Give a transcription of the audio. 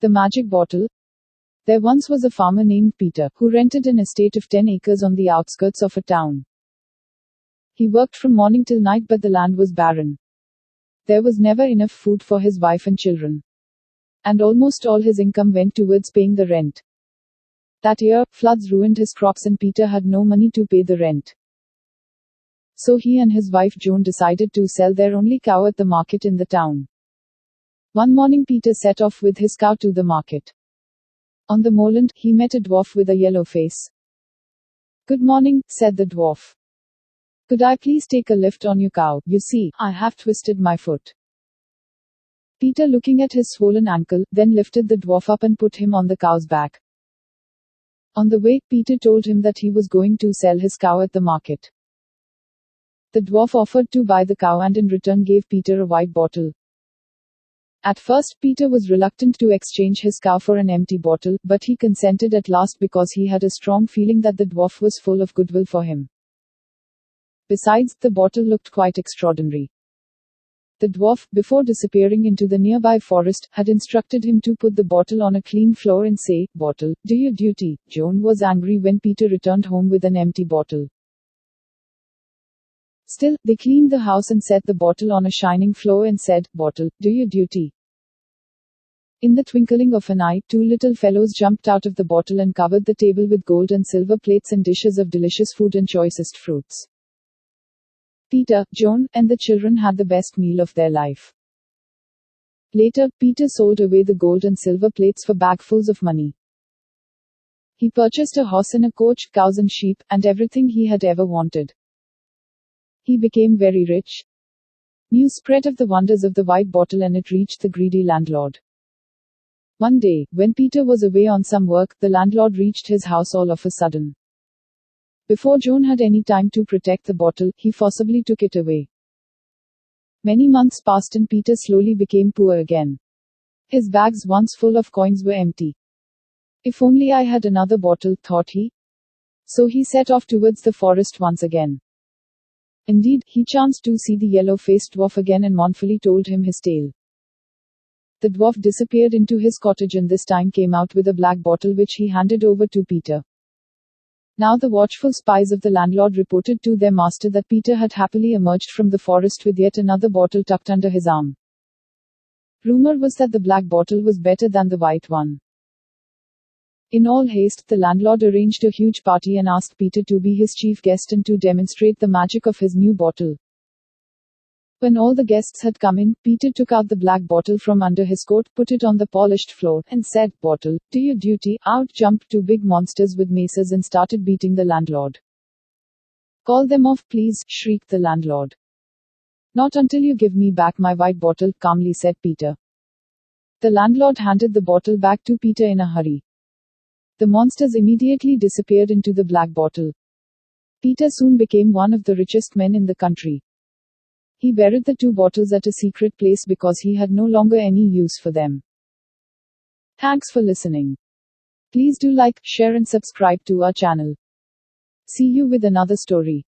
The Magic Bottle. There once was a farmer named Peter, who rented an estate of 10 acres on the outskirts of a town. He worked from morning till night, but the land was barren. There was never enough food for his wife and children. And almost all his income went towards paying the rent. That year, floods ruined his crops and Peter had no money to pay the rent. So he and his wife Joan decided to sell their only cow at the market in the town. One morning Peter set off with his cow to the market. On the moorland, he met a dwarf with a yellow face. "Good morning," said the dwarf. "Could I please take a lift on your cow? You see, I have twisted my foot." Peter, looking at his swollen ankle, then lifted the dwarf up and put him on the cow's back. On the way, Peter told him that he was going to sell his cow at the market. The dwarf offered to buy the cow and in return gave Peter a white bottle. At first, Peter was reluctant to exchange his cow for an empty bottle, but he consented at last because he had a strong feeling that the dwarf was full of goodwill for him. Besides, the bottle looked quite extraordinary. The dwarf, before disappearing into the nearby forest, had instructed him to put the bottle on a clean floor and say, "Bottle, do your duty." Joan was angry when Peter returned home with an empty bottle. Still, they cleaned the house and set the bottle on a shining floor and said, "Bottle, do your duty." In the twinkling of an eye, two little fellows jumped out of the bottle and covered the table with gold and silver plates and dishes of delicious food and choicest fruits. Peter, Joan, and the children had the best meal of their life. Later, Peter sold away the gold and silver plates for bagfuls of money. He purchased a horse and a coach, cows and sheep, and everything he had ever wanted. He became very rich. News spread of the wonders of the white bottle and it reached the greedy landlord. One day, when Peter was away on some work, the landlord reached his house all of a sudden. Before Joan had any time to protect the bottle, he forcibly took it away. Many months passed and Peter slowly became poor again. His bags, once full of coins, were empty. "If only I had another bottle," thought he. So he set off towards the forest once again. Indeed, he chanced to see the yellow-faced dwarf again and mournfully told him his tale. The dwarf disappeared into his cottage and this time came out with a black bottle which he handed over to Peter. Now the watchful spies of the landlord reported to their master that Peter had happily emerged from the forest with yet another bottle tucked under his arm. Rumor was that the black bottle was better than the white one. In all haste, the landlord arranged a huge party and asked Peter to be his chief guest and to demonstrate the magic of his new bottle. When all the guests had come in, Peter took out the black bottle from under his coat, put it on the polished floor, and said, "Bottle, do your duty." Out jumped two big monsters with maces and started beating the landlord. "Call them off, please," shrieked the landlord. "Not until you give me back my white bottle," calmly said Peter. The landlord handed the bottle back to Peter in a hurry. The monsters immediately disappeared into the black bottle. Peter soon became one of the richest men in the country. He buried the two bottles at a secret place because he had no longer any use for them. Thanks for listening. Please do like, share and subscribe to our channel. See you with another story.